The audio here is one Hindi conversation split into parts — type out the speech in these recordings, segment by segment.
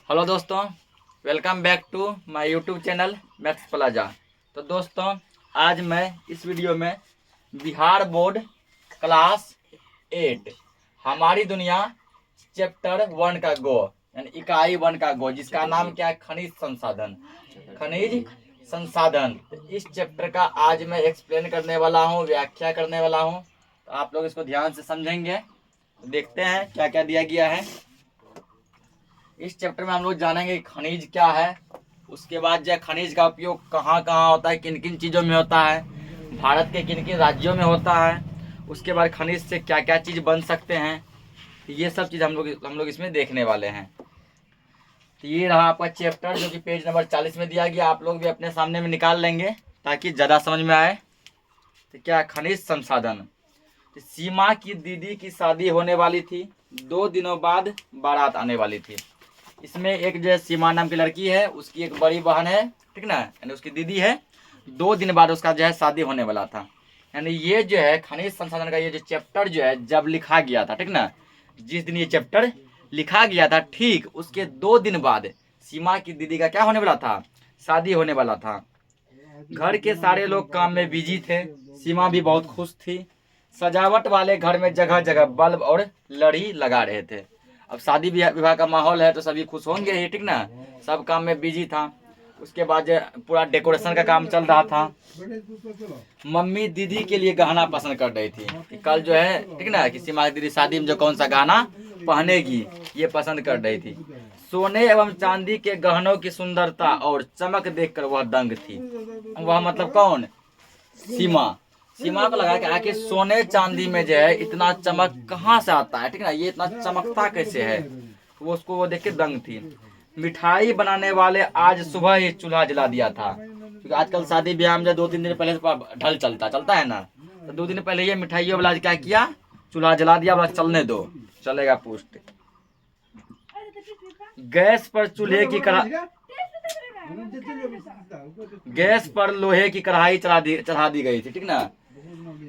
हेलो दोस्तों, welcome back to my YouTube channel Max Plaza. तो दोस्तों, आज मैं इस वीडियो में बिहार बोर्ड क्लास 8 हमारी दुनिया चैप्टर 1 का गो यानी इकाई 1 का गो, जिसका नाम क्या है, खनिज संसाधन। खनिज संसाधन, तो इस चैप्टर का आज मैं एक्सप्लेन करने वाला हूँ, व्याख्या करने वाला हूँ। तो आप लोग इसको ध्यान से समझेंगे। तो देखते हैं क्या क्या दिया गया है। इस चैप्टर में हम लोग जानेंगे कि खनिज क्या है, उसके बाद जो खनिज का उपयोग कहाँ कहाँ होता है, किन किन चीज़ों में होता है, भारत के किन किन राज्यों में होता है, उसके बाद खनिज से क्या क्या चीज़ बन सकते हैं। तो ये सब चीज़ हम लोग इसमें देखने वाले हैं। तो ये रहा आपका चैप्टर, जो कि पेज नंबर 40 में दिया गया। आप लोग भी अपने सामने में निकाल लेंगे ताकि ज़्यादा समझ में आए। तो क्या खनिज संसाधन। तो सीमा की दीदी की शादी होने वाली थी, 2 दिनों बाद बारात आने वाली थी। इसमें एक जो है सीमा नाम की लड़की है, उसकी एक बड़ी बहन है, ठीक ना, यानी उसकी दीदी है। 2 दिन बाद उसका जो है शादी होने वाला था। यानी ये जो है खनिज संसाधन का ये जो चैप्टर जो है जब लिखा गया था, ठीक ना, जिस दिन ये चैप्टर लिखा गया था, ठीक उसके 2 दिन बाद सीमा की दीदी का क्या होने वाला था, शादी होने वाला था। घर के सारे लोग काम में बिजी थे, सीमा भी बहुत खुश थी। सजावट वाले घर में जगह जगह बल्ब और लड़ी लगा रहे थे। अब शादी विवाह का माहौल है तो सभी खुश होंगे ही, ठीक ना, सब काम में बिजी था। उसके बाद पूरा डेकोरेशन का काम चल रहा था। मम्मी दीदी के लिए गहना पसंद कर रही थी कि कल जो है, ठीक ना, कि सीमा दीदी शादी में जो कौन सा गहना पहनेगी ये पसंद कर रही थी। सोने एवं चांदी के गहनों की सुंदरता और चमक देखकर वह दंग थी। वह मतलब कौन, सीमा। सीमा को लगा कि आखिर सोने चांदी में जो है इतना चमक कहाँ से आता है, ठीक ना, ये इतना चमकता कैसे है। तो वो देख के दंग थी। मिठाई बनाने वाले आज सुबह ही चूल्हा जला दिया था, क्योंकि आजकल शादी ब्याह में 2-3 दिन पहले ढल चलता है ना, तो 2 दिन पहले ये मिठाइयों वाला क्या किया, चूल्हा जला दिया, बोला चलने दो, चलेगा पोस्ट। गैस पर चूल्हे की गैस पर लोहे की कढ़ाई चढ़ा दी गई थी, ठीक ना।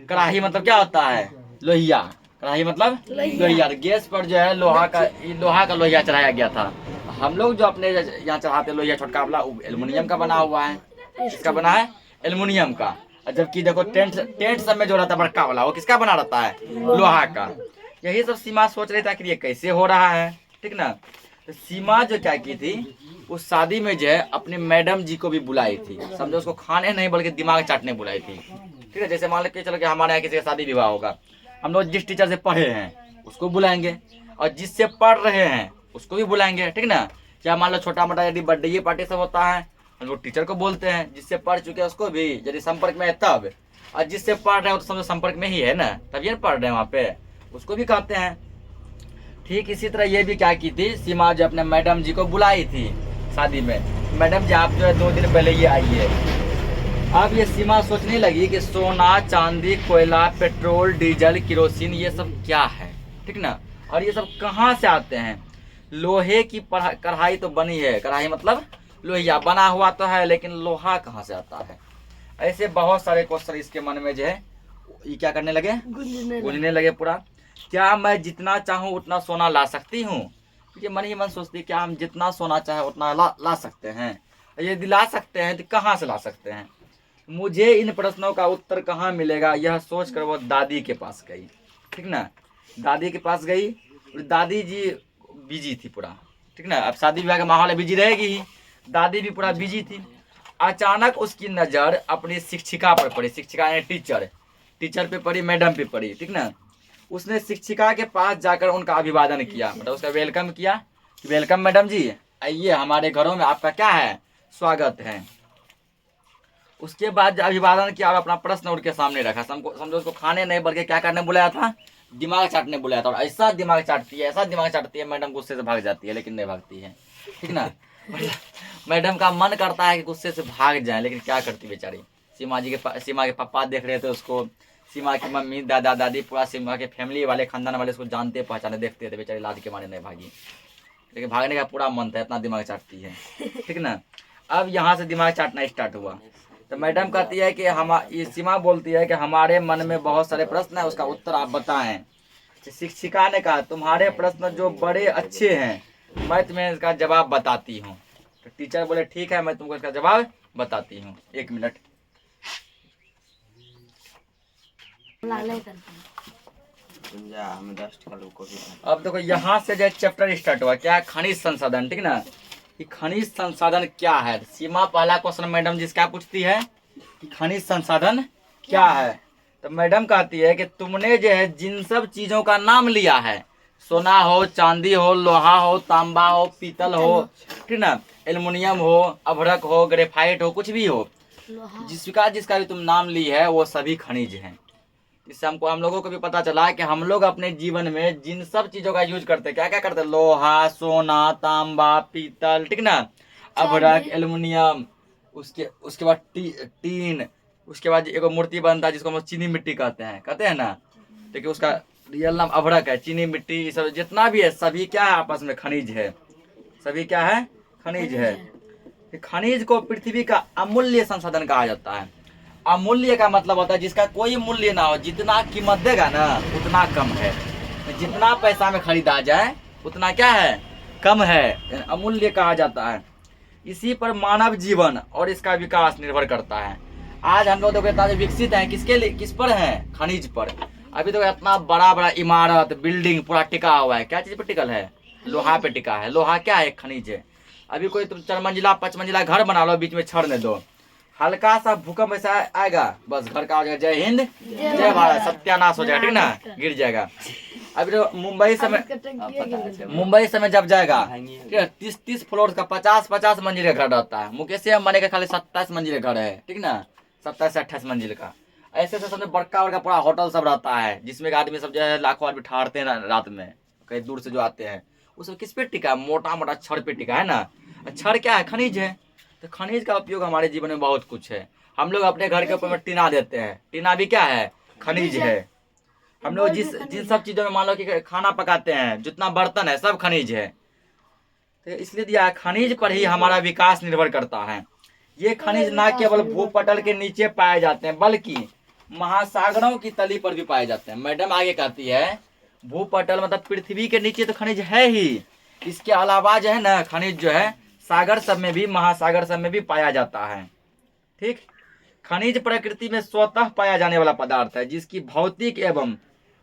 कढ़ाई मतलब क्या होता है, लोहिया। कढ़ाई मतलब लोहिया। गैस पर जो है लोहा का लोहिया चढ़ाया गया था। हम लोग जो अपने यहाँ चढ़ाते लोहिया छोटका वाला, एल्युमिनियम का बना हुआ है। किसका बना है, एल्युमिनियम का। जबकि देखो टेंट सब में जो रहता है बड़का वाला, वो किसका बना रहता है, लोहा का। यही सब सीमा सोच रही था कि ये कैसे हो रहा है, ठीक ना। तो सीमा जो क्या की थी, उस शादी में जो है अपनी मैडम जी को भी बुलाई थी। समझो, उसको खाने नहीं बल्कि दिमाग चाटने बुलाई थी, ठीक है। जैसे मान लो कि चलो कि हमारे यहाँ किसी का शादी विवाह होगा, हम लोग जिस टीचर से पढ़े हैं उसको बुलाएंगे, और जिससे पढ़ रहे हैं उसको भी बुलाएंगे, ठीक ना। क्या मान लो छोटा मोटा यदि बर्थडे पार्टी सब होता है, हम लोग टीचर को बोलते हैं, जिससे पढ़ चुके हैं उसको भी, यदि संपर्क में है तब। और जिससे पढ़ रहे हो तो समझो संपर्क में ही है ना, तब ये पढ़ रहे हैं वहाँ पे, उसको भी कहते हैं। ठीक इसी तरह ये भी क्या की थी, सीमा जो अपने मैडम जी को बुलाई थी शादी में, मैडम जी आप जो है 2 दिन पहले ये आइए। अब ये सीमा सोचने लगी कि सोना चांदी कोयला पेट्रोल डीजल किरोसिन ये सब क्या है, ठीक ना, और ये सब कहाँ से आते हैं। लोहे की कढ़ाई तो बनी है, कढ़ाई मतलब लोहिया बना हुआ तो है, लेकिन लोहा कहाँ से आता है। ऐसे बहुत सारे क्वेश्चन इसके मन में जो है ये क्या करने लगे, गूंजने लगे पूरा। क्या मैं जितना चाहूँ उतना सोना ला सकती हूँ, क्योंकि मन ही मन सोचती है क्या हम जितना सोना चाहे उतना ला सकते हैं। यदि ला सकते हैं तो कहाँ से ला सकते हैं, मुझे इन प्रश्नों का उत्तर कहाँ मिलेगा, यह सोचकर वो दादी के पास गई, ठीक ना। दादी के पास गई, दादी जी बिजी थी पूरा, ठीक ना। अब शादी विवाह का माहौल है, बिजी रहेगी ही, दादी भी पूरा बिजी थी। अचानक उसकी नज़र अपनी शिक्षिका पर पड़ी, शिक्षिका यानी टीचर पे पड़ी, मैडम पे पड़ी, ठीक ना। उसने शिक्षिका के पास जाकर उनका अभिवादन किया, मतलब उसका वेलकम किया, वेलकम मैडम जी, आइए हमारे घरों में आपका क्या है, स्वागत है। उसके बाद अभिवादन किया और अपना प्रश्न उनके सामने रखा। समझो उसको खाने नहीं बल्कि क्या करने बुलाया था, दिमाग चाटने बुलाया था। और ऐसा दिमाग चाटती है मैडम, गुस्से से भाग जाती है, लेकिन नहीं भागती है, ठीक ना। मैडम का मन करता है कि गुस्से से भाग जाए, लेकिन क्या करती बेचारी। सीमा के पापा देख रहे थे उसको, सीमा की मम्मी दादा दादी पूरा सीमा के फैमिली वाले खानदान वाले उसको जानते पहचाने देखते थे, बेचारी लाज के मारे नहीं भागी, लेकिन भागने का पूरा मन था, इतना दिमाग चाटती है, ठीक ना। अब यहाँ से दिमाग चाटना स्टार्ट हुआ। तो मैडम कहती है कि सीमा बोलती है कि हमारे मन में बहुत सारे प्रश्न है, उसका उत्तर आप बताएं। शिक्षिका ने कहा तुम्हारे प्रश्न जो बड़े अच्छे हैं, मैं तुम्हें इसका जवाब बताती हूँ। तो टीचर बोले ठीक है, मैं तुमको इसका जवाब बताती हूँ, 1 मिनट। अब देखो यहाँ से जो चैप्टर स्टार्ट हुआ, क्या? खनिज संसाधन, ठीक ना। कि खनिज संसाधन क्या है? सीमा पहला क्वेश्चन मैडम जी क्या पूछती है कि खनिज संसाधन क्या है? तो मैडम कहती है कि तुमने जो है जिन सब चीजों का नाम लिया है, सोना हो, चांदी हो, लोहा हो, तांबा हो, पीतल हो, ठीक ना, एल्युमिनियम हो, अभ्रक हो, ग्रेफाइट हो, कुछ भी हो, जिसका भी तुम नाम ली है वो सभी खनिज हैं। इससे हम लोगों को भी पता चला कि हम लोग अपने जीवन में जिन सब चीजों का यूज करते हैं, क्या क्या करते हैं? लोहा, सोना, तांबा, पीतल, ठीक ना, अभ्रक, एल्युमिनियम, उसके बाद टीन, उसके बाद एक मूर्ति बनता है जिसको हम चीनी मिट्टी कहते हैं ना। देखिए उसका रियल नाम अभ्रक है। चीनी मिट्टी, ये सब जितना भी है सभी क्या है? आपस में खनिज है। सभी क्या है? खनिज है। खनिज को पृथ्वी का अमूल्य संसाधन कहा जाता है। अमूल्य का मतलब होता है जिसका कोई मूल्य ना हो, जितना कीमत देगा ना उतना कम है, जितना पैसा में खरीदा जाए उतना क्या है? कम है, अमूल्य कहा जाता है। इसी पर मानव जीवन और इसका विकास निर्भर करता है। आज हम लोग देखो विकसित हैं किसके लिए? किस पर हैं? खनिज पर। अभी तो इतना बड़ा बड़ा इमारत, बिल्डिंग पूरा टिका हुआ है, क्या चीज पर टिकल है? लोहा पे टिका है। लोहा क्या है? एक खनिज है। अभी कोई तुम 4 मंजिला 5 मंजिला घर बना लो, बीच में छड़ने दो, हल्का सा भूकंप ऐसा आएगा, बस घर का हो जाएगा जय हिंद जय भारत, सत्यानाश हो जाएगा, ठीक ना, गिर जाएगा। अभी तो मुंबई समय जब जाएगा, ठीक है, 30 फ्लोर का 50 मंजिल का घर रहता है। मुकेश अंबानी का खाली 27 मंजिल का घर है, ठीक ना, 27 से 28 मंजिल का। ऐसे सबसे बड़का पूरा होटल सब रहता है, जिसमें आदमी सब जो है लाखों आदमी ठहरते हैं रात में, कहीं दूर से जो आते हैं। वो सब किस पे टिका है? मोटा मोटा छड़ पे टिका है ना। छड़ क्या है? खनिज है। तो खनिज का उपयोग हमारे जीवन में बहुत कुछ है। हम लोग अपने घर के ऊपर में टीना देते हैं, टीना भी क्या है? खनिज है। हम लोग जिन सब चीजों में मान लो कि खाना पकाते हैं, जितना बर्तन है सब खनिज है। तो इसलिए दिया खनिज पर ही हमारा विकास निर्भर करता है। ये खनिज न केवल भूपटल के नीचे पाए जाते हैं बल्कि महासागरों की तली पर भी पाए जाते हैं। मैडम आगे कहती है भूपटल मतलब पृथ्वी के नीचे तो खनिज है ही, इसके अलावा जो है ना खनिज जो है सागर सब में भी, महासागर सब में भी पाया जाता है। ठीक, खनिज प्रकृति में स्वतः पाया जाने वाला पदार्थ है जिसकी भौतिक एवं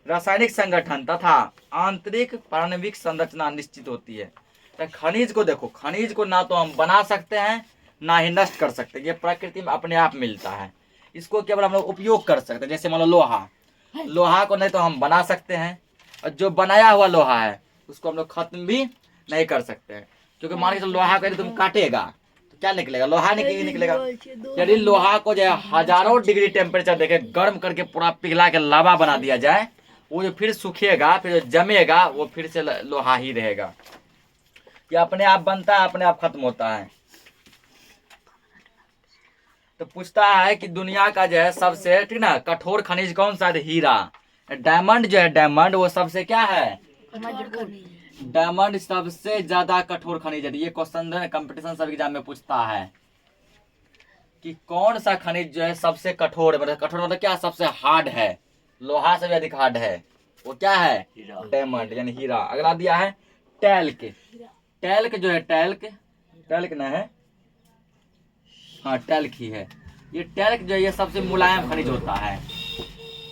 रासायनिक संगठन तथा आंतरिक पारणविक संरचना निश्चित होती है। तो खनिज को देखो, खनिज को ना तो हम बना सकते हैं ना ही नष्ट कर सकते हैं, ये प्रकृति में अपने आप मिलता है। इसको केवल हम लोग उपयोग कर सकते हैं। जैसे मान लो लोहा, लोहा को नहीं तो हम बना सकते हैं, और जो बनाया हुआ लोहा है उसको हम लोग खत्म भी नहीं कर सकते हैं, क्योंकि मान के चलो लोहा को यदि तुम काटेगा तो क्या निकलेगा? लोहा निकलेगा। यदि लोहा को जो है हजारों डिग्री टेम्परेचर देके गर्म करके पूरा पिघला के लावा बना दिया जाए, वो जो फिर सूखेगा, फिर जो जमेगा, वो फिर से लोहा ही रहेगा। ये अपने आप बनता है, अपने आप खत्म होता है। तो पूछता है कि दुनिया का जो है सबसे, ठीक ना, कठोर खनिज कौन सा है? हीरा। डायमंड जो है, डायमंड वो सबसे क्या है? डायमंड सबसे ज्यादा कठोर खनिज है। ये क्वेश्चन कंपटीशन सब एग्जाम में पूछता है कि कौन सा खनिज जो है सबसे कठोर है। मतलब कठोर मतलब क्या? सबसे हार्ड है, लोहा से भी अधिक हार्ड है। वो क्या है? डायमंड यानी हीरा। अगला दिया है टैल्क। टैल्क जो है, टैल्क ना है, हाँ टैल्क ही है। ये टैल्क जो है ये सबसे मुलायम खनिज होता है।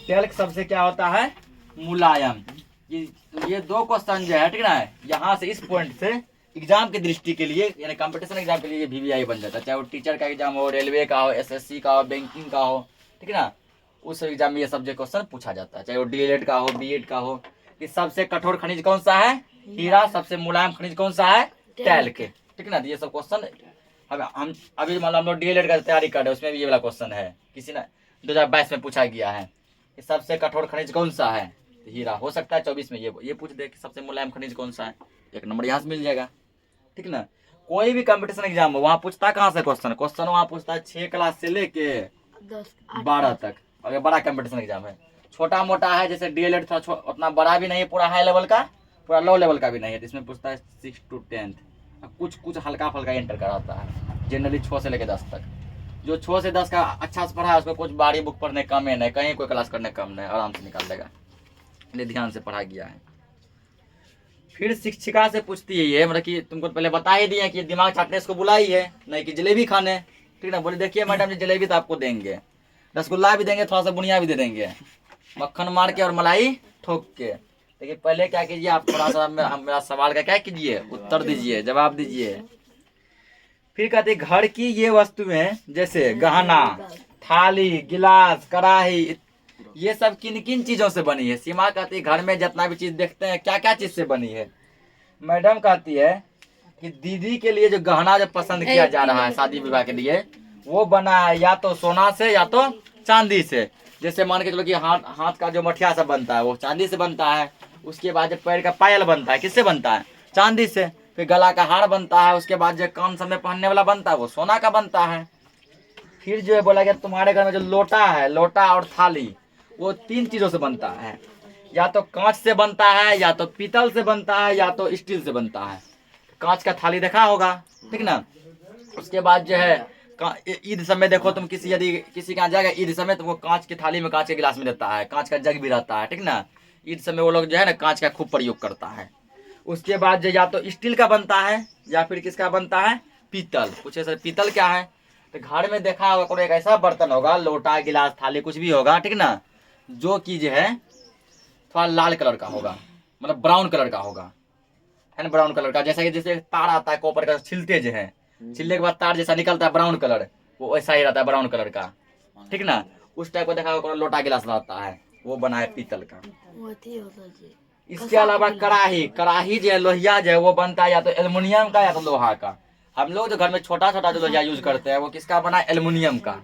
टैल्क सबसे क्या होता है? मुलायम। ये 2 क्वेश्चन जो है, ठीक ना, यहाँ से इस पॉइंट से एग्जाम की दृष्टि के लिए, यानी कंपटीशन एग्जाम के लिए VVI बन जाता है। चाहे वो टीचर का एग्जाम हो, रेलवे का हो, SSC का हो, बैंकिंग का हो, ठीक है ना, उस एग्जाम में ये सब्जेक्ट क्वेश्चन पूछा जाता है। चाहे वो DLED का हो, B.Ed का हो। कि सबसे कठोर खनिज कौन सा है? हीरा। सबसे मुलायम खनिज कौन सा है? टैल्क, ठीक है ना। ये सब क्वेश्चन हम अभी मान लो हम लोग DLED का तैयारी कर रहे हैं, उसमें भी ये वाला क्वेश्चन है, किसी ने 2022 में पूछा गया है कि सबसे कठोर खनिज कौन सा है? हीरा। हो सकता है 24 में ये पूछ दे कि सबसे मुलायम खनिज कौन सा है, 1 नंबर यहाँ से मिल जाएगा, ठीक ना। कोई भी कंपटीशन एग्जाम हो वहाँ पूछता कहाँ से क्वेश्चन वहाँ पूछता है 6 क्लास से लेके 12 तक। अगर बड़ा कंपटीशन एग्जाम है, छोटा मोटा है जैसे DLED था, उतना बड़ा भी नहीं है, पूरा हाई लेवल का, पूरा लो लेवल का भी नहीं है, तो इसमें पूछता है 6 to 10। कुछ हल्का फल्का इंटर कराता है, जनरली 6 से लेकर 10 तक। जो 6 से 10 का अच्छा से पढ़ा है उसको कुछ बारी बुक पढ़ने कम है नहीं, कहीं कोई क्लास करने कम नहीं, आराम से निकाल देगा। ध्यान से पढ़ा गया है। फिर शिक्षिका से पूछती है ये, मतलब कि तुमको पहले बता ही दिया कि दिमाग चाटने इसको बुलाई है, नहीं कि जलेबी खाने, ठीक ना। बोले देखिए मैडम जी जलेबी तो आपको देंगे, रसगुल्ला भी देंगे, थोड़ा सा बुनिया भी दे देंगे, मक्खन मार के और मलाई ठोक के। लेकिन पहले क्या कीजिए, आप थोड़ा सा मेरा सवाल का क्या कीजिए, उत्तर दीजिए, जवाब दीजिए। फिर कहते घर की ये वस्तुएं जैसे गहना, थाली, गिलास, कढ़ाई, ये सब किन किन चीजों से बनी है। सीमा कहती है घर में जितना भी चीज देखते हैं क्या क्या चीज से बनी है। मैडम कहती है कि दीदी के लिए जो गहना जो पसंद किया जा रहा है शादी विवाह के लिए, वो बना है या तो सोना से या तो चांदी से। जैसे मान के चलो कि हाथ का जो मठिया सब बनता है वो चांदी से बनता है। उसके बाद जो पैर का पायल बनता है किससे बनता है, चांदी से। फिर गला का हार बनता है, उसके बाद जो कान सब में पहनने वाला बनता है वो सोना का बनता है। फिर जो है बोला गया तुम्हारे घर में जो लोटा है, लोटा और थाली, वो 3 चीजों से बनता है, या तो कांच से बनता है, या तो पीतल से बनता है, या तो स्टील से बनता है। कांच का थाली देखा होगा, ठीक ना। उसके बाद जो है ईद समय देखो तुम, यदि किसी के यहाँ जाएगा ईद समय तुमको कांच की थाली में कांच के गिलास में देता है, कांच का जग भी रहता है, ठीक ना। ईद समय वो लोग जो है ना कांच का खूब प्रयोग करता है। उसके बाद जो या तो स्टील का बनता है या फिर किसका बनता है, पीतल। पूछे सर पीतल क्या है, तो घर में देखा होगा कोई एक ऐसा बर्तन होगा, लोटा गिलास थाली कुछ भी होगा, ठीक ना, जो कि जो है थोड़ा लाल कलर का होगा, मतलब ब्राउन कलर का होगा, है ना, ब्राउन कलर का। जैसे तार आता है कॉपर का, छिलते जो है, छिलने के बाद तार जैसा निकलता है ब्राउन कलर, वो वैसा ही रहता है ब्राउन कलर का, ठीक ना। उस टाइप का देखा होगा लोटा गिलास रहता है, वो बना है पीतल का। इसके अलावा कढ़ाही, कढ़ाही जो है लोहिया जो है वो बनता है या तो एल्युमिनियम का या तो लोहा का। हम लोग जो घर में छोटा छोटा जो लोहिया यूज करते हैं वो किसका बना है, एल्युमिनियम का।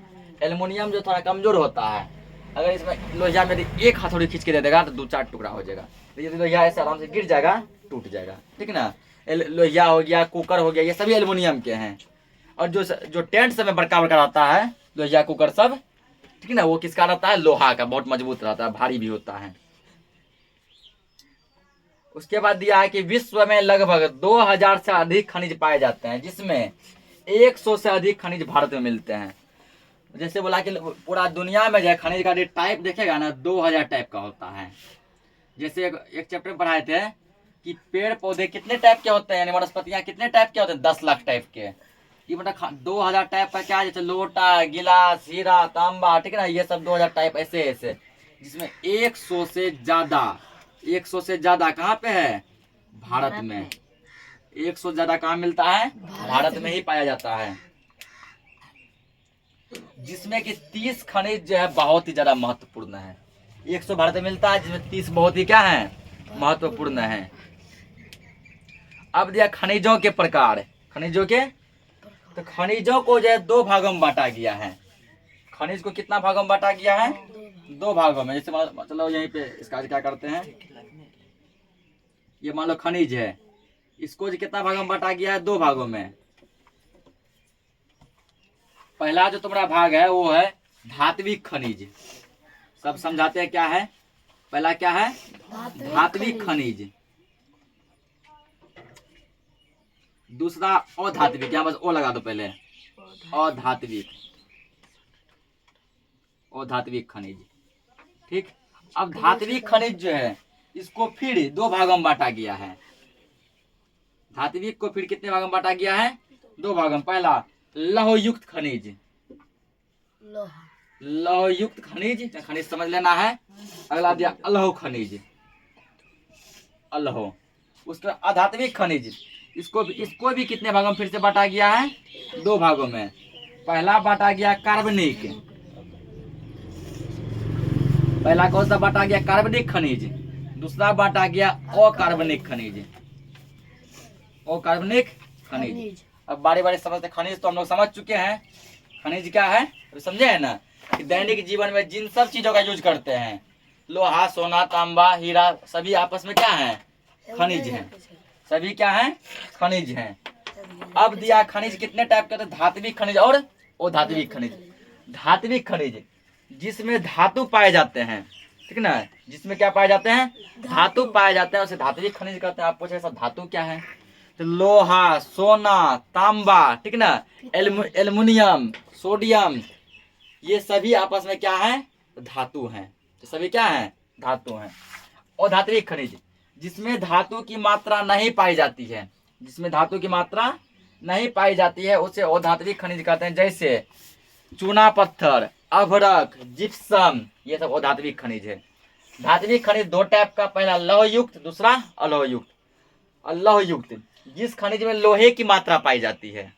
एल्युमिनियम जो थोड़ा कमजोर होता है, अगर इसमें लोहिया में एक हथौड़ी खींच के दे देगा तो 2-4 टुकड़ा हो जाएगा। यदि लोहिया ऐसे आराम से गिर जाएगा, टूट जाएगा, ठीक ना। लोहिया हो गया, कुकर हो गया, ये सभी एल्युमिनियम के हैं। और जो टेंट सब में बड़का बड़का रहता है लोहिया कुकर सब, ठीक ना, वो किसका रहता है, लोहा का, बहुत मजबूत रहता है, भारी भी होता है। उसके बाद दिया है कि विश्व में लगभग 2000 से अधिक खनिज पाए जाते हैं, जिसमें 100 से अधिक खनिज भारत में मिलते हैं। जैसे बोला कि पूरा दुनिया में जो है खनिज का टाइप देखेगा ना 2000 टाइप का होता है। जैसे एक चैप्टर में पढ़ाए थे कि पेड़ पौधे कितने टाइप के होते हैं, यानी वनस्पतियां कितने टाइप के होते हैं, 10 लाख टाइप के। ये मतलब 2000 टाइप का क्या, जैसे लोटा, गिलास, हीरा, तांबा, ठीक है ना, ये सब 2000 टाइप ऐसे ऐसे, जिसमें 100 से ज्यादा कहाँ पे है, भारत में। 100 से ज्यादा कहाँ मिलता है, भारत में ही पाया जाता है। जिसमें कि 30 खनिज जो है बहुत ही ज्यादा महत्वपूर्ण है। 100 भारत में मिलता है, जिसमें 30 बहुत ही क्या है, महत्वपूर्ण है। अब दिया खनिजों के प्रकार, खनिजों के, तो खनिजों को जो है 2 भागों में बांटा गया है। खनिज को कितना भागों में बांटा गया है, 2 भागों में। जैसे चलो यहीं पे इसका क्या करते हैं, ये मान लो खनिज है, इसको कितना भागों में बांटा गया है, 2 भागों में। पहला जो तुम्हारा भाग है वो है धात्विक खनिज। सब समझाते हैं क्या है, पहला क्या है, धात्विक खनिज। दूसरा अधात्विक, यहाँ बस ओ लगा दो पहले, अधात्विक, अधात्विक खनिज, ठीक। अब धात्विक खनिज जो है इसको फिर 2 भागों में बांटा गया है। धात्विक को फिर कितने भागों में बांटा गया है, 2 भागों में। पहला लौहयुक्त खनिज, लौहयुक्त खनिज, खनिज समझ लेना है। अगला दिया अलौह खनिज, अलौह। उसके अधात्विक खनिज, इसको भी कितने भागों में फिर से बांटा गया है, 2 भागों में। पहला बांटा गया कार्बनिक, पहला कौन सा बांटा गया, कार्बनिक खनिज। दूसरा बांटा गया अकार्बनिक खनिज, अकार्बनिक खनिज। अब बारी बारी समझते, खनिज तो हम लोग समझ चुके हैं, खनिज क्या है तो समझे है ना, कि दैनिक जीवन में जिन सब चीजों का यूज करते हैं, लोहा, सोना, तांबा, हीरा, सभी आपस में क्या है, खनिज हैं, सभी क्या है, खनिज हैं। अब दिया खनिज कितने टाइप के, धात्विक खनिज और अधात्विक खनिज। धात्विक खनिज जिसमें धातु पाए जाते हैं, ठीक ना, जिसमें क्या पाए जाते हैं, धातु पाए जाते हैं, उसे धात्विक खनिज कहते हैं। आप पूछे सब धातु क्या है, तो लोहा, सोना, तांबा, ठीक ना, एल्युमिनियम, सोडियम, ये सभी आपस में क्या है, धातु हैं। तो सभी क्या है, धातु हैं। अधात्विक खनिज जिसमें धातु की मात्रा नहीं पाई जाती है, जिसमें धातु की मात्रा नहीं पाई जाती है उसे अधात्विक खनिज कहते हैं। जैसे चूना पत्थर, अभ्रक, जिप्सम, ये सब अधात्विक खनिज है। धात्विक खनिज दो टाइप का, पहला लौहयुक्त, दूसरा अलोहयुक्त। अलोहयुक्त जिस खनिज में लोहे की मात्रा पाई जाती है,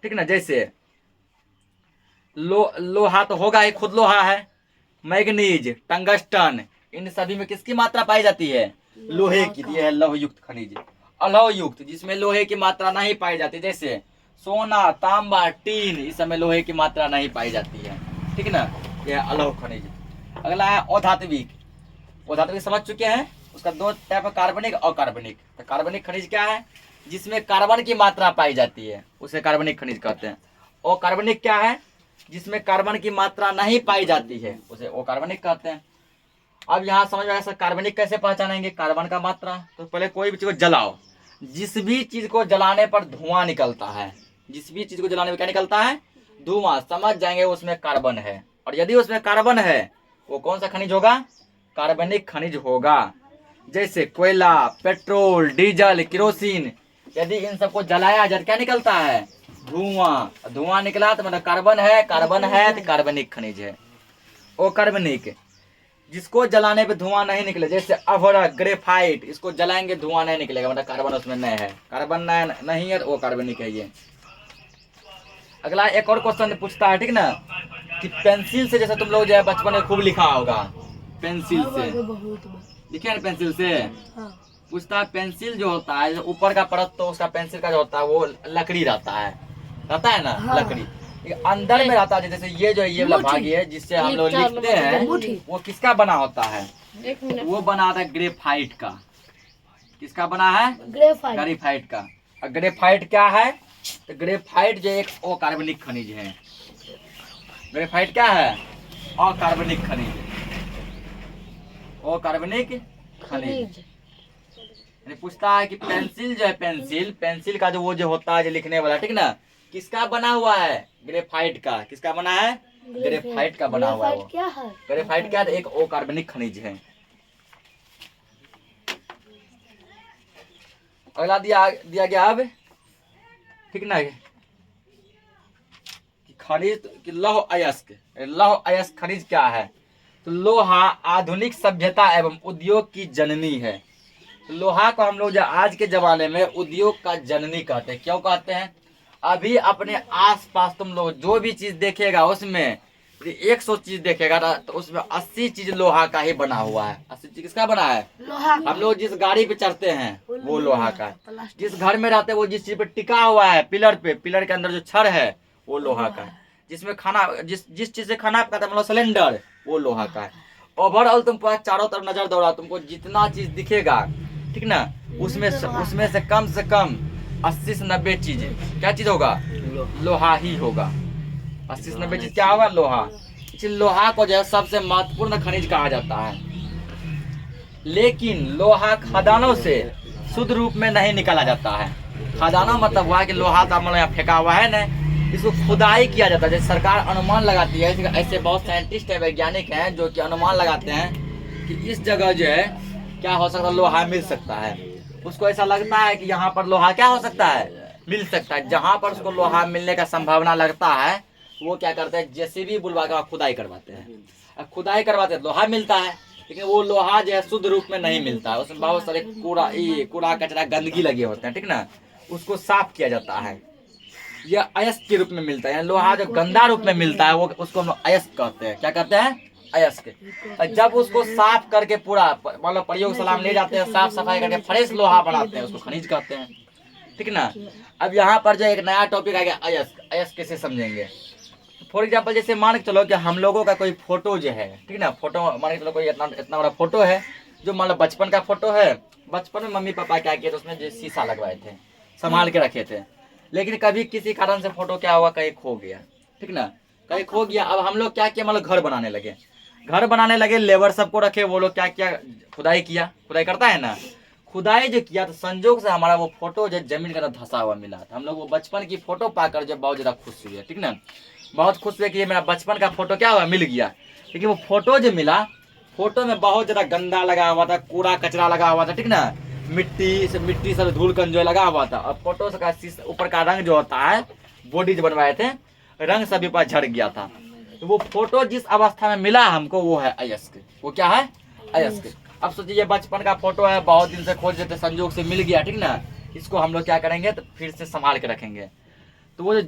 ठीक ना, जैसे लोहा तो होगा ही, खुद लोहा है। मैग्नीज, टंगस्टन, इन सभी में किसकी मात्रा पाई जाती है? लोहे की। ये है लौहयुक्त खनिज। अलोहयुक्त जिसमें लोहे की मात्रा नहीं पाई जाती, जैसे सोना, तांबा, टीन, इस समय लोहे की मात्रा नहीं पाई जाती है, ठीक ना, यह अलोह खनिज। अगला है अधात्विक। अधात्विक समझ चुके हैं, उसका दो टाइप है, कार्बनिक और अकार्बनिक। तो कार्बनिक खनिज क्या है? जिसमें कार्बन की मात्रा पाई जाती है उसे कार्बनिक खनिज कहते हैं। अकार्बनिक क्या है? जिसमें कार्बन की मात्रा नहीं पाई जाती है उसे अकार्बनिक कहते हैं। अब यहाँ समझ में आया कार्बनिक कैसे पहचानेंगे? कार्बन का मात्रा, तो पहले कोई भी चीज को जलाओ, जिस भी चीज को जलाने पर धुआं निकलता है, जिस भी चीज को जलाने पर क्या निकलता है? धुआं। समझ जाएंगे उसमें कार्बन है। और यदि उसमें कार्बन है वो कौन सा खनिज होगा? कार्बनिक खनिज होगा। जैसे कोयला, पेट्रोल, डीजल, केरोसिन, यदि इन सबको जलाया जाए क्या निकलता है? धुआं। धुआं निकला तो मतलब कार्बन है, कार्बन है तो कार्बनिक खनिज है। अकार्बनिक जिसको जलाने पे धुआं नहीं निकले, जैसे अभ्रक, ग्रेफाइट, इसको जलाएंगे धुआं नहीं निकलेगा, मतलब कार्बन उसमें नहीं है, कार्बन नहीं है तो वो कार्बनिक है ये। अगला एक और क्वेश्चन पूछता है, ठीक ना, कि पेंसिल से, जैसे तुम लोग जो है बचपन में खूब लिखा होगा, पेंसिल से लिखे ना, पेंसिल से पूछता है पेंसिल जो होता है ऊपर का परत, तो उसका पेंसिल का जो होता है वो लकड़ी रहता है ना, हाँ। लकड़ी अंदर में रहता है, जैसे ये जो ये वाला भाग है जिससे हम लोग लिखते हैं, वो किसका बना होता है? वो बना होता है ग्रेफाइट का। किसका बना है? ग्रेफाइट का। और ग्रेफाइट क्या है? तो ग्रेफाइट जो एक अकार्बनिक खनिज है। ग्रेफाइट क्या है? अकार्बनिक खनिज। अकार्बनिक खनिज। पूछता है कि पेंसिल जो है, पेंसिल का जो वो जो होता है जो लिखने वाला, ठीक ना, किसका बना हुआ है? ग्रेफाइट का। किसका बना है? ग्रेफाइट का बना हुआ है वो। ग्रेफाइट क्या है? एक अकार्बनिक खनिज है। अगला दिया गया अब, ठीक ना, खनिज कि लौह अयस्क। लौह अयस्क खनिज क्या है? तो लोहा आधुनिक सभ्यता एवं उद्योग की जननी है। लोहा को हम लोग जो आज के जमाने में उद्योग का जननी कहते हैं। क्यों कहते हैं? अभी अपने आसपास तुम लोग जो भी चीज देखेगा उसमें 100 चीज देखेगा ना, तो उसमें 80 चीज लोहा का ही बना हुआ है। 80 चीज किसका बना है? हम लोग जिस गाड़ी पे चढ़ते हैं वो लोहा का है। जिस घर में रहते हैं वो जिस चीज पे टिका हुआ है, पिलर पे, पिलर के अंदर जो छड़ है वो लोहा का है। जिसमें खाना, जिस चीज से खाना पकाता है, मतलब सिलेंडर, वो लोहा का है। ओवरऑल तुम चारों तरफ नजर दौड़ा, तुमको जितना चीज दिखेगा, ठीक ना, उसमें से कम 80 से 90 चीज क्या चीज होगा? लोहा ही होगा। 80 से 90 चीज क्या होगा? लोहा। इसलिए लोहा को जो है सबसे महत्वपूर्ण खनिज कहा जाता है। लेकिन लोहा खदानों से शुद्ध रूप में नहीं निकाला जाता है। खदानों मतलब हुआ कि लोहा तो हम यहाँ फेंका हुआ है ना, इसको खुदाई किया जाता है। जैसे सरकार अनुमान लगाती है, ऐसे बहुत साइंटिस्ट है, वैज्ञानिक हैं जो कि अनुमान लगाते हैं कि इस जगह जो है क्या हो सकता है? लोहा मिल सकता है। उसको ऐसा लगता है कि यहाँ पर लोहा क्या हो सकता है? मिल सकता है। जहाँ पर उसको लोहा मिलने का संभावना लगता है वो क्या करते हैं? जेसीबी बुलवा के खुदाई करवाते हैं। खुदाई करवाते हैं, लोहा मिलता है, लेकिन वो लोहा जो है शुद्ध रूप में नहीं मिलता है। उसमें बहुत सारे कूड़ा कचरा गंदगी लगे होते हैं, ठीक ना, उसको साफ किया जाता है। यह अयस्क के रूप में मिलता है। लोहा जो गंदा रूप में मिलता है वो उसको हम अयस्क कहते हैं। क्या कहते हैं? अयस्क। जब उसको साफ करके पूरा मतलब प्रयोगशाला में ले जाते हैं, साफ सफाई करके फ्रेश लोहा बनाते हैं, उसको खनिज कहते हैं, ठीक ना। अब यहाँ पर जो एक नया टॉपिक आ गया, अयस्क। अयस्क कैसे समझेंगे? फॉर एग्जाम्पल जैसे मान के चलो कि हम लोगों का कोई फोटो जो है, ठीक ना, फोटो मान के चलो कोई इतना बड़ा फोटो है, जो मतलब बचपन का फोटो है। बचपन में मम्मी पापा क्या किए थे, उसमें जो शीशा लगवाए थे, संभाल के रखे थे। लेकिन कभी किसी कारण से फोटो क्या हुआ, कहीं खो गया, ठीक ना, कहीं खो गया। अब हम लोग क्या किया, मतलब घर बनाने लगे, लेबर सबको रखे, वो लोग क्या किया, खुदाई किया। खुदाई करता है ना, खुदाई जो किया तो संजोग से हमारा वो फोटो जो जमीन के अंदर धंसा हुआ मिला था। हम लोग वो बचपन की फोटो पाकर जो बहुत ज्यादा खुश हुए, ठीक ना, बहुत खुश हुए कि ये मेरा बचपन का फोटो क्या हुआ, मिल गया। लेकिन वो फोटो जो मिला, फोटो में बहुत ज्यादा गंदा लगा हुआ था, कूड़ा कचरा लगा हुआ था, ठीक ना, मिट्टी से धूल कन जो लगा हुआ था। और फोटो का ऊपर का रंग जो होता है, बॉडी जो बनवाए थे, रंग सभी पर झड़ गया था। तो वो फोटो जिस अवस्था में मिला हमको, वो है अयस्क। वो क्या है? अयस्क। अब सोचिए बचपन का फोटो है, बहुत दिन से खोज रहे थे, संजोग से मिल गया, ठीक ना। इसको हम लोग क्या करेंगे, तो फिर से संभाल के रखेंगे। तो वो जो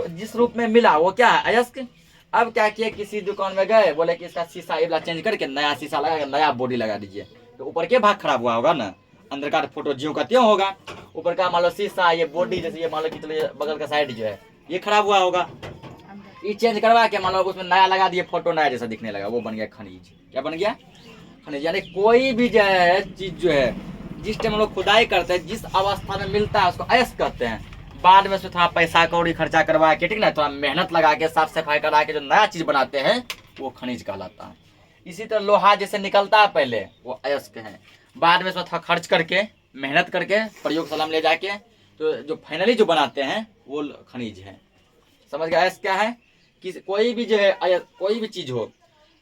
जिस रूप में मिला वो क्या है? अयस्क। अब क्या किया, किसी दुकान में गए, बोले कि इसका शीशा ये वाला चेंज करके नया शीशा लगा, नया बॉडी लगा दीजिए। तो ऊपर के भाग खराब हुआ होगा ना, अंदर का फोटो ज्यों का त्यों होगा। ऊपर का मान लो शीशा, ये बॉडी जैसे ये मान लो कि चलो ये बगल का साइड जो है ये खराब हुआ होगा। ये चेंज करवा के मान लो उसमें नया लगा दिए, फोटो नया जैसा दिखने लगा, वो बन गया खनिज। क्या बन गया? खनिज। यानी कोई भी जो है चीज जो है, जिस टाइम हम लोग खुदाई करते हैं, जिस अवस्था में मिलता है उसको अयस्क कहते हैं। बाद में उसमें थोड़ा पैसा कौड़ी खर्चा करवा के, ठीक ना, थोड़ा मेहनत लगा के, साफ सफाई करा के जो नया चीज बनाते हैं, वो खनिज कहलाता है। इसी तरह लोहा जैसे निकलता है पहले, वो अयस्क है। बाद में उसमें थोड़ा खर्च करके, मेहनत करके, प्रयोगशाला में ले जाके, तो जो फाइनली जो बनाते हैं वो खनिज है। समझ गया? अयस्क क्या है? कि कोई भी जो है, कोई भी चीज हो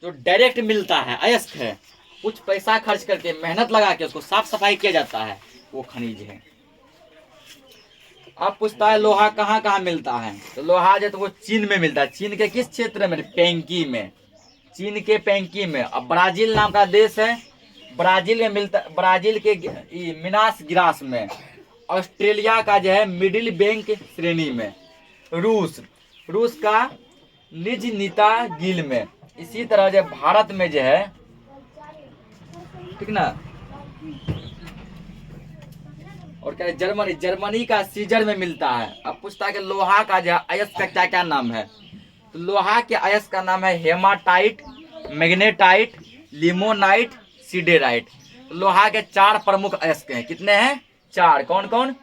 जो डायरेक्ट मिलता है, अयस्क है। कुछ पैसा खर्च करके, मेहनत लगा के उसको साफ सफाई किया जाता है, वो खनिज है। अब पूछता है लोहा कहाँ कहाँ मिलता है? तो लोहा जो तो वो चीन में मिलता है। चीन के किस क्षेत्र में? पेंकी में। चीन के पेंकी में। अब ब्राजील नाम का देश है, ब्राजील में मिलता, ब्राजील के मिनास गिरास में। ऑस्ट्रेलिया का जो है मिडिल बैंक श्रेणी में। रूस का निज नीता गिल में। इसी तरह जो भारत में जो है, ठीक ना, और क्या जर्मनी का सीजर में मिलता है। अब पूछता है कि लोहा का जो अयस्क का क्या क्या नाम है? तो लोहा के अयस्क का नाम है हेमाटाइट, मैग्नेटाइट, लिमोनाइट, सिडेराइट। लोहा के 4 प्रमुख अयस्क हैं। कितने हैं? 4। कौन कौन?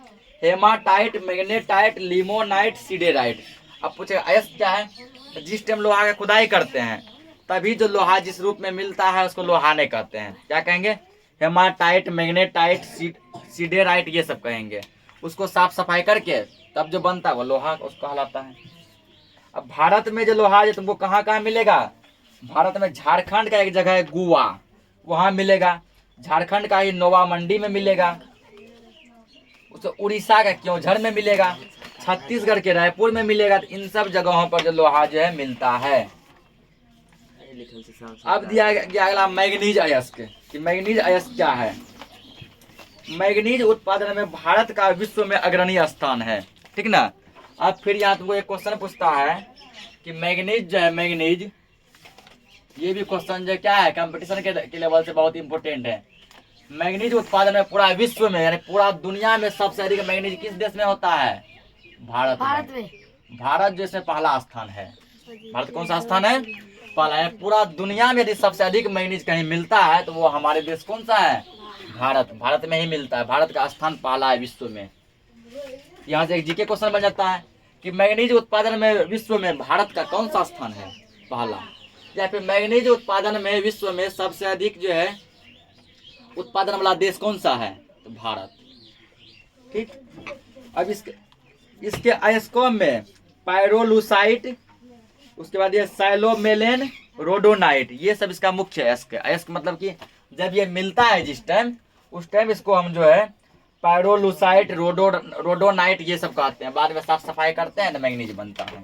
Haematite, magnetite, limonite, siderite. अब पूछे अयस्क क्या है? तो जिस टाइम लोहा की खुदाई करते हैं, तभी जो लोहा जिस रूप में मिलता है उसको लोहा नहीं कहते हैं। क्या कहेंगे? हेमाटाइट, मैग्नेटाइट, सिडेराइट, ये सब कहेंगे। उसको साफ सफाई करके तब जो बनता है वो लोहा उसको कहलाता है। अब भारत में जो लोहा जो तुमको कहाँ कहाँ मिलेगा? भारत में झारखंड का एक जगह है गुवा, वहां मिलेगा। झारखंड का ही नोवा मंडी में मिलेगा। उसे उड़ीसा का क्योंझर में मिलेगा। छत्तीसगढ़ के रायपुर में मिलेगा। तो इन सब जगहों पर जो लोहा जो है मिलता है। अब दिया गया अगला मैग्नीज अयस्क। कि मैग्नीज अयस्क क्या है? मैग्नीज उत्पादन में भारत का विश्व में अग्रणी स्थान है, ठीक ना। अब फिर यहाँ तुमको एक क्वेश्चन पूछता है कि मैग्नीज जो है, मैग्नीज, ये भी क्वेश्चन जो क्या है कंपटीशन के लेवल से बहुत इंपॉर्टेंट है। मैग्नीज उत्पादन में पूरा विश्व में, यानी पूरा दुनिया में सबसे अधिक मैग्नीज किस देश में होता है? भारत में। भारत जैसे पहला स्थान है। भारत कौन सा स्थान है? पहला है। पूरा दुनिया में यदि सबसे अधिक मैग्नीज कहीं मिलता है तो वो हमारे देश कौन सा है? भारत। भारत में ही मिलता है। भारत का स्थान पहला है विश्व में। यहाँ से एक जीके क्वेश्चन बन जाता है कि मैग्नीज उत्पादन में विश्व में भारत का कौन सा स्थान है? पहला। या फिर मैग्नीज उत्पादन में विश्व में सबसे अधिक जो है उत्पादन वाला देश कौन सा है? तो भारत। ठीक। अब इसके अयस्कों में पायरोलुसाइट, उसके बाद ये साइलोमेलेन, रोडोनाइट, ये सब इसका मुख्य अयस्क है। अयस्क मतलब कि जब ये मिलता है जिस टाइम, उस टाइम इसको हम जो है पायरोलुसाइट, रोडोनाइट ये सब कहते हैं। बाद में साफ सफाई करते हैं तो मैग्नीज बनता है।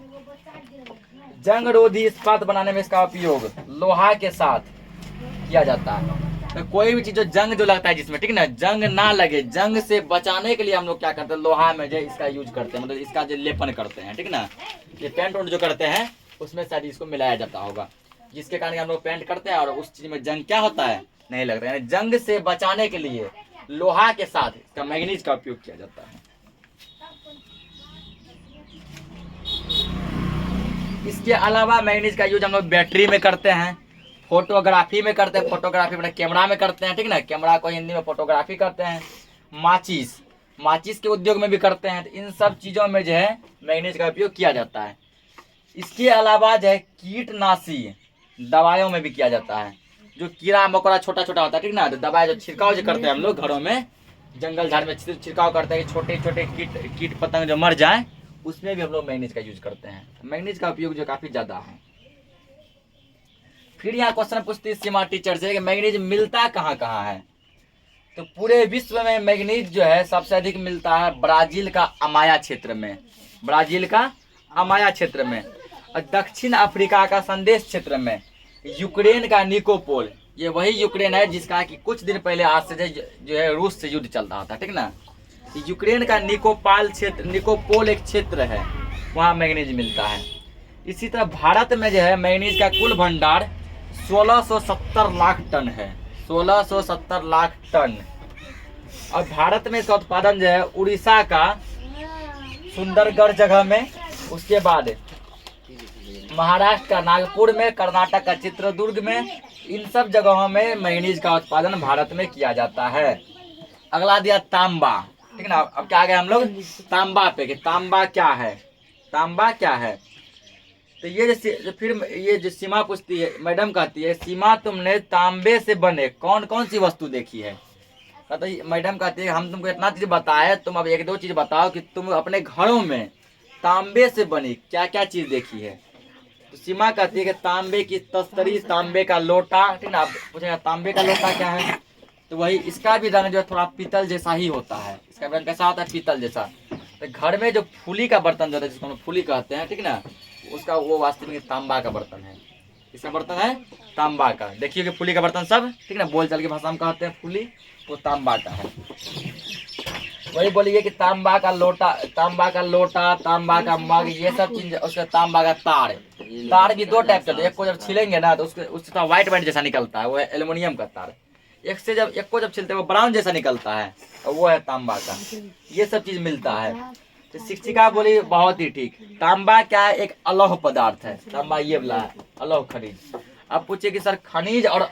जंग रोधी इस्पात बनाने में इसका उपयोग लोहा के साथ किया जाता है। तो कोई भी चीज जो जंग जो लगता है जिसमें, ठीक ना, जंग ना लगे, जंग से बचाने के लिए हम लोग क्या करते हैं? लोहा में जो इसका यूज करते हैं, मतलब इसका जो लेपन करते हैं, ठीक ना। ये पेंट उंट जो करते हैं उसमें शायद इसको मिलाया जाता होगा, जिसके कारण हम लोग पेंट करते हैं और उस चीज में जंग क्या होता है? नहीं लगता। यानी जंग से बचाने के लिए लोहा के साथ इसका मैग्नीज का उपयोग किया जाता है। इसके अलावा मैग्नीज का यूज हम लोग बैटरी में करते हैं, फोटोग्राफी में करते हैं। फोटोग्राफी में कैमरा में करते हैं, ठीक ना। कैमरा को हिंदी में फोटोग्राफी करते हैं। माचिस के उद्योग में भी करते हैं। तो इन सब चीजों में जो है मैग्नीज का उपयोग किया जाता है। इसके अलावा जो है कीटनाशी दवाइयों में भी किया जाता है। जो कीड़ा मकोड़ा छोटा छोटा होता है, ठीक ना, तो दवाई जो छिड़काव जो करते हैं हम लोग घरों में, जंगल झाड़ में छिड़काव करते हैं कि छोटे छोटे कीट पतंग जो मर जाए, उसमें भी हम लोग मैग्नीज का यूज करते हैं। मैग्नीज का उपयोग जो काफी ज्यादा है। फिर यहाँ क्वेश्चन पूछती है सीमा टीचर से कि मैग्नीज मिलता कहाँ कहाँ है। तो पूरे विश्व में मैग्नीज जो है सबसे अधिक मिलता है ब्राजील का अमाया क्षेत्र में, ब्राजील का अमाया क्षेत्र में, और दक्षिण अफ्रीका का संदेश क्षेत्र में, यूक्रेन का निकोपोल, ये वही यूक्रेन है जिसका कि कुछ दिन पहले आज से जो है रूस से युद्ध चल रहा था, ठीक ना। यूक्रेन का निकोपाल क्षेत्र, निकोपोल एक क्षेत्र है, वहाँ मैग्नीज मिलता है। इसी तरह भारत में जो है मैग्नीज का कुल भंडार 1670 लाख टन है, 1670 लाख टन। और भारत में इसका उत्पादन जो है उड़ीसा का सुंदरगढ़ जगह में, उसके बाद महाराष्ट्र का नागपुर में, कर्नाटक का चित्रदुर्ग में, इन सब जगहों में मैग्नीज का उत्पादन भारत में किया जाता है। अगला दिया तांबा, ठीक ना। अब क्या आ गया हम लोग तांबा पे कि तांबा क्या है, तांबा क्या है। तो ये जो फिर ये जो सीमा पूछती है, मैडम कहती है सीमा तुमने तांबे से बने कौन कौन सी वस्तु देखी है। तो मैडम कहती है हम तुमको इतना चीज बताए, तुम अब एक दो चीज बताओ कि तुम अपने घरों में तांबे से बनी क्या क्या चीज देखी है। तो सीमा कहती है कि तांबे की तस्तरी, तांबे का लोटा, ठीक ना। आप पूछेगा तांबे का लोटा क्या है, तो वही इसका भी रंग जो है थोड़ा पीतल जैसा ही होता है। इसका रंग कैसा होता है, पीतल जैसा। तो घर में जो फूली का बर्तन जो है जिसको हम फूली कहते हैं, ठीक ना, उसका वो वास्तविक में तांबा का बर्तन है। इसका बर्तन है तांबा का। देखिए कि फूली का बर्तन सब, ठीक ना, बोलचाल की भाषा में कहते हैं फूली, वो तांबा का है। वही बोलिए कि तांबा का लोटा, तांबा का लोटा, तांबा का मग, ये सब चीज। उसका तांबा का तार, तार भी दो टाइप का, एक को जब छिलेंगे ना तो उसका व्हाइट व्हाइट जैसा निकलता है, वो है एल्युमिनियम का तार। एक को जब छिलते हैं वो ब्राउन जैसा निकलता है, और वो है तांबा का। ये सब चीज मिलता है। तो शिक्षिका बोली बहुत ही ठीक, तांबा क्या है, एक अलौह पदार्थ है। तांबा ये वाला है अलौह खनिज। अब पूछे कि सर खनिज और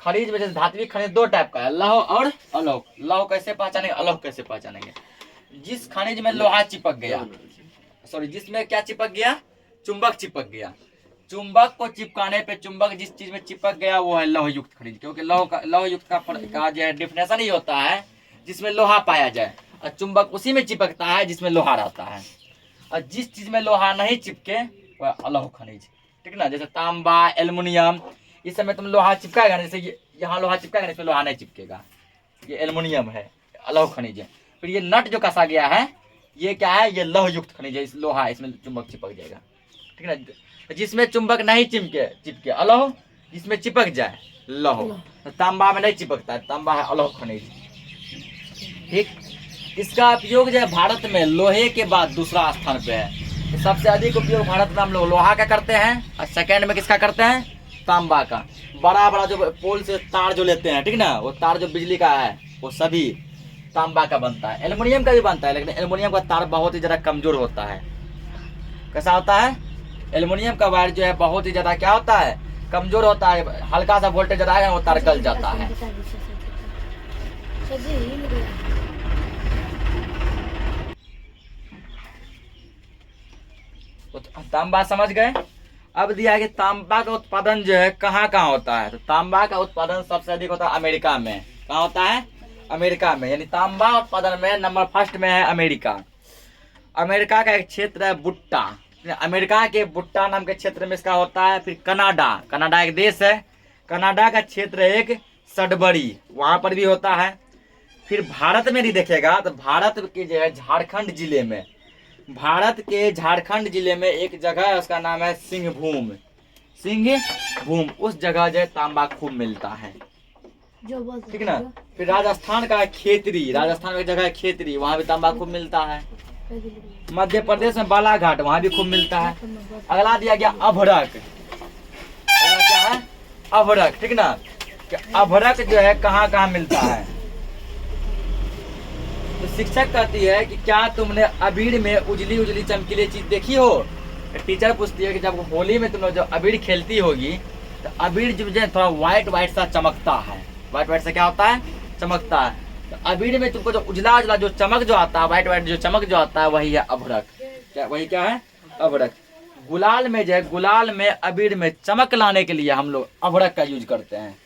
खनिज में जैसे धात्विक खनिज दो टाइप का है, लौह और अलौह। लौह कैसे पहचानेंगे, अलौह कैसे पहचानेंगे। जिस खनिज में लोहा चिपक गया, सॉरी जिसमें क्या चिपक गया, चुंबक चिपक गया। चुंबक को चिपकाने पे, चुंबक जिस चीज में चिपक गया वो है लौह युक्त खनिज। क्योंकि लौह युक्त का जो है डेफिनेशन ही होता है जिसमें लोहा पाया जाए, और चुंबक उसी में चिपकता है जिसमें लोहा रहता है। और जिस चीज में लोहा नहीं चिपके वह अलौह खनिज, ठीक ना। जैसे तांबा, एल्युमिनियम, इस समय तुम लोहा चिपकाएगा ना, जैसे यहाँ लोहा चिपकाएगा, इसमें लोहा नहीं चिपकेगा, ये एल्युमिनियम है, अलौह खनिज है। फिर ये नट जो कसा गया है ये क्या है, ये लौह युक्त खनिज है, इस लोहा, इसमें चुंबक चिपक जाएगा, ठीक ना। जिसमें चुंबक नहीं चिपके अलौह, जिसमें चिपक जाए लौह। तो तांबा में नहीं चिपकता है, तांबा है अलौह खनिज, ठीक। इसका उपयोग जो है भारत में लोहे के बाद दूसरा स्थान पे है। तो सबसे अधिक उपयोग भारत में हम लोग लोहा का करते हैं, और सेकंड में किसका करते हैं, तांबा का। बड़ा बड़ा जो पोल से तार जो लेते हैं, ठीक ना, वो तार जो बिजली का है वो सभी तांबा का बनता है। एल्युमिनियम का भी बनता है, लेकिन एल्युमिनियम का तार बहुत ही ज़्यादा कमजोर होता है। कैसा होता है, एल्युमिनियम का वायर जो है बहुत ही ज़्यादा क्या होता है, कमजोर होता है। हल्का सा वोल्टेज आएगा वो तार गल जाता है। तो तांबा समझ गए। अब दिया है कि तांबा का उत्पादन जो है कहाँ कहाँ होता है। तो तांबा का उत्पादन सबसे अधिक होता है अमेरिका में। कहाँ होता है, अमेरिका में। यानी तांबा उत्पादन में नंबर फर्स्ट में है अमेरिका। अमेरिका का एक क्षेत्र है बुट्टा, अमेरिका के बुट्टा नाम के क्षेत्र में इसका होता है। फिर कनाडा, कनाडा एक देश है, कनाडा का क्षेत्र एक सडबरी, वहाँ पर भी होता है। फिर भारत में भी देखेगा तो भारत के जो है झारखंड जिले में, भारत के झारखंड जिले में एक जगह है, उसका नाम है सिंहभूम, सिंहभूम। उस जगह जो है तांबा खूब मिलता है, ठीक ना। फिर राजस्थान का खेतरी, राजस्थान में एक जगह है खेतरी, वहाँ भी तांबा खूब मिलता है। मध्य प्रदेश में बालाघाट, वहाँ भी खूब मिलता है। अगला दिया गया अभड़क, क्या है अभड़क, ठीक ना। अभड़क जो है कहाँ कहाँ मिलता है। तो शिक्षक कहती है कि क्या तुमने अबीर में उजली उजली चमकीली चीज देखी हो। टीचर पूछती है कि जब होली में तुम लोग जब अबीर खेलती होगी तो अबीर जो है थोड़ा व्हाइट व्हाइट सा चमकता है, व्हाइट व्हाइट सा क्या होता है, चमकता है। तो अबीर में तुमको जो उजला उजला जो चमक जो आता है, व्हाइट व्हाइट जो चमक जो आता है, वही है अभड़क। क्या वही क्या है, अभड़क। गुलाल में जो है, गुलाल में अबीर में चमक लाने के लिए हम लोग अभड़क का यूज करते हैं।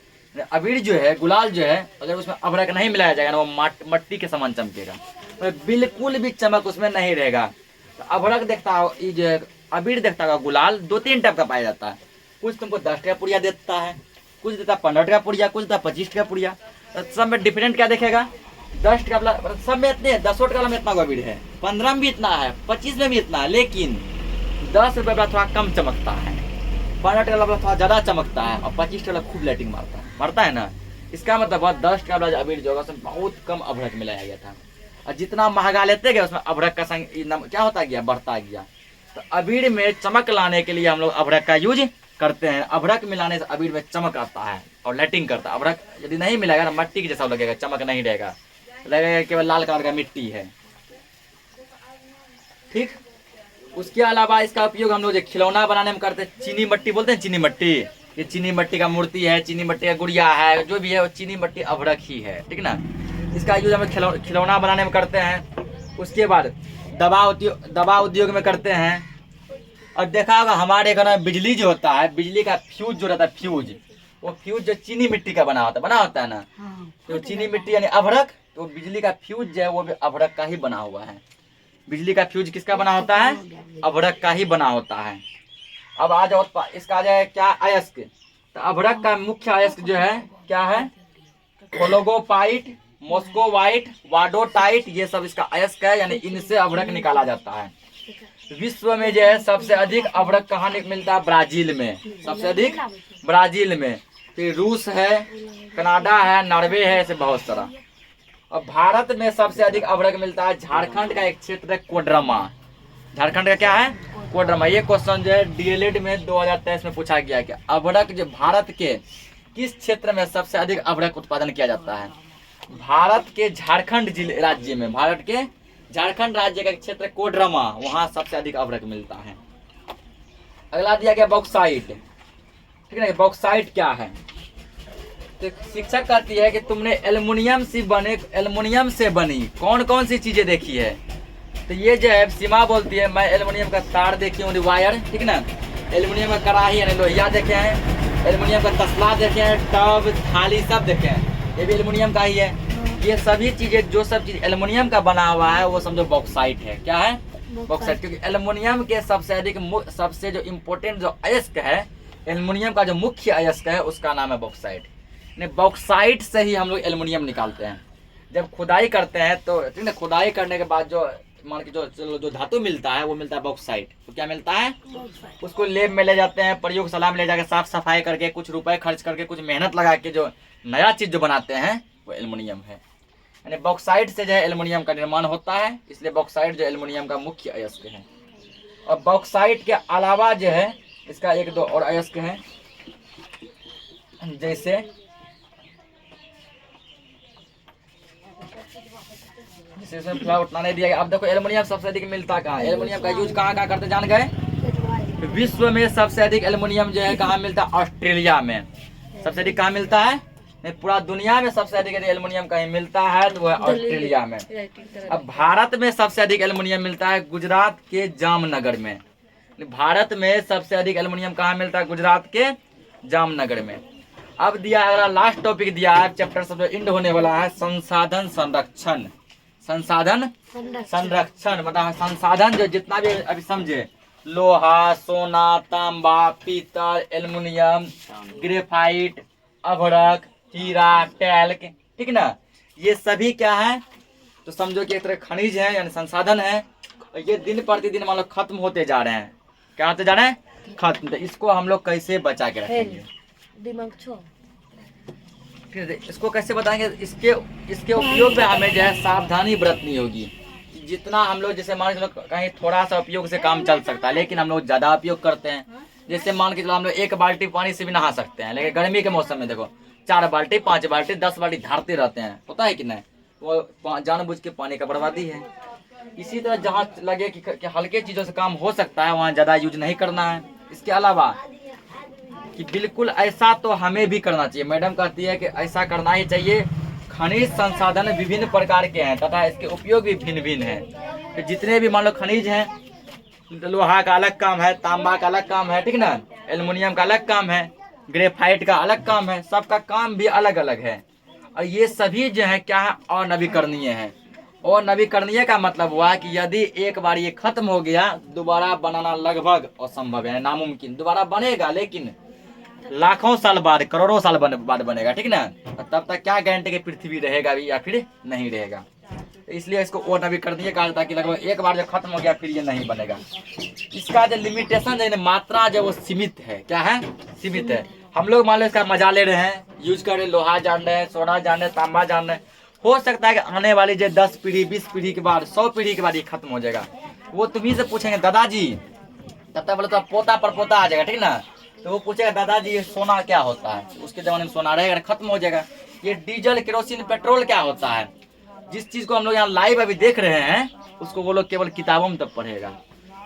अबीर जो है, गुलाल जो है, अगर उसमें अभड़क नहीं मिलाया जाएगा ना वो मट्टी के समान चमकेगा, तो बिल्कुल भी चमक उसमें नहीं रहेगा। तो अभड़क देखता हो, ये जो है अबीर देखता होगा, गुलाल दो तीन टाइप का पाया जाता है। कुछ तुमको 10 टका पुड़िया देता है, कुछ देता 15 टका पुड़िया, कुछ देता 25 टका पुड़िया। तो सब में डिफरेंट क्या देखेगा, 10 टका वाला सब में इतने 10 टका में इतना अबीर है, 15 में भी इतना है, 25 में भी इतना है, लेकिन 10 रुपये वाला थोड़ा कम चमकता है, 15 टका वाला थोड़ा ज़्यादा चमकता है, और 25 टका वाला खूब लाइटिंग मारता है ना। इसका मतलब 10 टका वाला अबीर जो है उसमें बहुत कम अभड़क मिलाया गया था, और जितना महंगा लेते गए उसमें अभड़क का क्या होता गया, बढ़ता गया। तो अबीर में चमक लाने के लिए हम लोग अभड़क का यूज करते हैं। अभड़क मिलाने से अबीर में चमक आता है और लाइटिंग करता है। अभड़क यदि नहीं मिलेगा ना मट्टी के जैसा लगेगा, चमक नहीं रहेगा, लगेगा केवल लाल कलर का मिट्टी है। ठीक, उसके अलावा इसका उपयोग हम लोग जो खिलौना बनाने में करते हैं, चीनी मट्टी बोलते हैं, चीनी मट्टी, ये चीनी मट्टी का मूर्ति है, चीनी मट्टी का गुड़िया है, जो भी है वो चीनी मट्टी अभड़क ही है, ठीक ना। इसका यूज हम खिलौना बनाने में करते हैं। उसके बाद दवा उद्योग में करते हैं। और देखा होगा हमारे घर में बिजली जो होता है, बिजली का फ्यूज जो रहता है, फ्यूज, वो फ्यूज जो चीनी मिट्टी का बना होता है ना, तो चीनी मिट्टी यानी अभड़क, तो बिजली का फ्यूज जो है वो भी अभड़क का ही बना हुआ है। बिजली का फ्यूज किसका बना होता है, अभड़क का ही बना होता है। अब आ जाओ इसका आ जाए क्या, अयस्क। तो अभड़क का मुख्य अयस्क जो है क्या है, कोलोगोपाइट, मॉस्कोवाइट, वाडोटाइट, ये सब इसका अयस्क है, यानी इनसे अभड़क निकाला जाता है। विश्व में जो है सबसे अधिक अभड़क कहाँ मिलता है, ब्राजील में, सबसे अधिक ब्राजील में, फिर रूस है, कनाडा है, नॉर्वे है, ऐसे बहुत सारा। और भारत में सबसे अधिक अभड़क मिलता है झारखंड का एक क्षेत्र है कोडरमा। झारखंड का क्या है, कोडरमा। ये क्वेश्चन जो है डीएलएड में 2023 में पूछा गया कि अभड़क जो भारत के किस क्षेत्र में सबसे अधिक अभड़क उत्पादन किया जाता है। भारत के झारखंड जिले राज्य में, भारत के झारखंड राज्य का क्षेत्र कोडरमा, वहां सबसे अधिक अभड़क मिलता है। अगला दिया गया बॉक्साइट, ठीक है। बॉक्साइट क्या है, तो शिक्षक कहती है कि तुमने एल्युमिनियम से बनी कौन कौन सी चीजें देखी है। तो ये जो है सीमा बोलती है, मैं एल्युमिनियम का तार देखी हूँ, वायर, ठीक ना, एल्युमिनियम का कढ़ाई यानी लोहिया देखे हैं, एल्युमिनियम का तसला देखे हैं, टब, थाली सब देखे हैं, ये भी एल्युमिनियम का ही है। ये सभी चीजें, जो सब चीज एल्युमिनियम का बना हुआ है वो समझो बॉक्साइट है। क्या है, बॉक्साइट, क्योंकि एल्युमिनियम के सबसे जो इम्पोर्टेंट जो अयस्क है, एल्युमिनियम का जो मुख्य अयस्क है उसका नाम है बॉक्साइट। बॉक्साइट से ही हम लोग एल्युमिनियम निकालते हैं। जब खुदाई करते हैं तो ठीक है, खुदाई करने के बाद जो मान के जो धातु मिलता है वो मिलता है बॉक्साइट। तो क्या मिलता है, उसको लैब में ले जाते हैं, प्रयोगशाला में ले जाकर साफ सफाई करके, कुछ रुपए खर्च करके, कुछ मेहनत लगा के जो नया चीज जो बनाते हैं वो एल्युमिनियम है। यानी बॉक्साइट से जो है एल्युमिनियम का निर्माण होता है, इसलिए बॉक्साइट जो एल्युमिनियम का मुख्य अयस्क है। और बॉक्साइट के अलावा जो है इसका एक दो और अयस्क है, जैसे इसमें फिलहाल उतना नहीं दिया गया। अब देखो एल्युमिनियम सबसे अधिक मिलता कहाँ है, एल्युमिनियम का यूज कहाँ करते जान गए। विश्व में सबसे अधिक एल्युमिनियम जो है कहाँ मिलता है, ऑस्ट्रेलिया में। सबसे अधिक कहाँ मिलता है, नहीं पूरा दुनिया में सबसे अधिक एल्युमिनियम कहीं मिलता है तो वह ऑस्ट्रेलिया में। अब भारत में सबसे अधिक एल्युमिनियम मिलता है गुजरात के जामनगर में। भारत में सबसे अधिक एल्युमिनियम कहाँ मिलता है, गुजरात के जामनगर में। अब दिया अगला लास्ट टॉपिक दिया है, चैप्टर सब इंड होने वाला है, संसाधन संरक्षण। संसाधन संरक्षण मतलब संसाधन जो जितना भी अभी समझे, लोहा, सोना, तांबा, पीतल, एल्युमिनियम, ग्रेफाइट, अभड़क, हीरा, टैल्क, ठीक ना, ये सभी क्या है, तो समझो कि एक तरह खनिज है यानी संसाधन है। ये दिन प्रतिदिन मान लो खत्म होते जा रहे हैं। क्या होते जा रहे हैं, खत्म। तो इसको हम लोग कैसे बचा के रखेंगे, इसको कैसे बताएंगे, इसके उपयोग में हमें जो है सावधानी बरतनी होगी। जितना हम लोग जैसे मान के चलो कहीं थोड़ा सा उपयोग से काम चल सकता है, लेकिन हम लोग ज्यादा उपयोग करते हैं। जैसे मान के चलो हम लोग 1 बाल्टी पानी से भी नहा सकते हैं, लेकिन गर्मी के मौसम में देखो 4 बाल्टी, 5 बाल्टी, 10 बाल्टी धारते रहते हैं, होता है कि नहीं, वो जानबूझ के पानी का बर्बादी है। इसी तरह जहाँ लगे कि हल्के चीजों से काम हो सकता है वहाँ ज्यादा यूज नहीं करना है। इसके अलावा कि बिल्कुल ऐसा तो हमें भी करना चाहिए, मैडम कहती है कि ऐसा करना ही चाहिए। खनिज संसाधन विभिन्न प्रकार के हैं तथा इसके उपयोग भी भिन्न भिन्न हैं। तो जितने भी मान लो खनिज हैं, लोहा का अलग काम है, तांबा का अलग काम है, ठीक ना, एल्युमिनियम का अलग काम है, ग्रेफाइट का अलग काम है, सबका काम भी अलग अलग है। और ये सभी जो है क्या है, अनवीकरणीय है। और नवीकरणीय का मतलब हुआ कि यदि एक बार ये खत्म हो गया, दोबारा बनाना लगभग असंभव है, नामुमकिन। दोबारा बनेगा लेकिन लाखों साल बाद, करोड़ों साल बाद बनेगा, ठीक ना। तब तक क्या गारंटी कि पृथ्वी रहेगा भी या फिर नहीं रहेगा। इसलिए इसको ऑन अभी कर दिए कहा ताकि लगभग एक बार जब खत्म हो गया फिर ये नहीं बनेगा। इसका जो लिमिटेशन है, मात्रा जो वो सीमित है। क्या है? सीमित है। हम लोग मान लो इसका मजा ले रहे हैं, यूज कर रहे, लोहा जान रहे हैं, सोना जान रहे हैं, तांबा जान रहे हैं। हो सकता है कि आने वाली जो 10 पीढ़ी 20 पीढ़ी के बाद 100 पीढ़ी के बाद ये खत्म हो जाएगा। वो तुम्ही से पूछेंगे दादाजी, तब तक बोले तो पोता पर पोता आ जाएगा, ठीक ना। तो वो पूछेगा दादाजी ये सोना क्या होता है, उसके जमाने में सोना रहेगा, खत्म हो जाएगा। ये डीजल केरोसिन पेट्रोल क्या होता है, जिस चीज को हम लोग यहाँ लाइव अभी देख रहे हैं उसको वो लोग केवल किताबों में तब पढ़ेगा।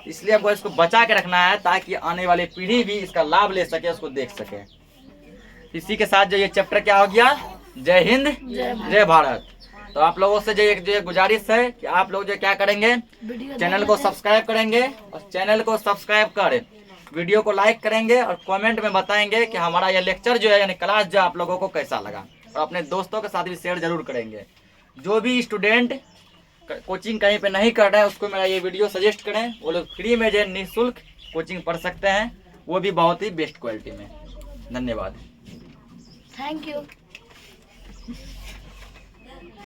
इसलिए हमको इसको बचा के रखना है ताकि आने वाली पीढ़ी भी इसका लाभ ले सके, उसको देख सके। इसी के साथ जो ये चैप्टर क्या हो गया, जय हिंद जय भारत। तो आप लोगों से जो गुजारिश है कि आप लोग जो क्या करेंगे, चैनल को सब्सक्राइब करेंगे और चैनल को सब्सक्राइब कर वीडियो को लाइक करेंगे और कमेंट में बताएंगे कि हमारा यह लेक्चर जो है यानी क्लास जो आप लोगों को कैसा लगा, और अपने दोस्तों के साथ भी शेयर जरूर करेंगे। जो भी स्टूडेंट कोचिंग कहीं पे नहीं कर रहे हैं उसको मेरा ये वीडियो सजेस्ट करें, वो लोग फ्री में जो निःशुल्क कोचिंग पढ़ सकते हैं, वो भी बहुत ही बेस्ट क्वालिटी में। धन्यवाद, थैंक यू।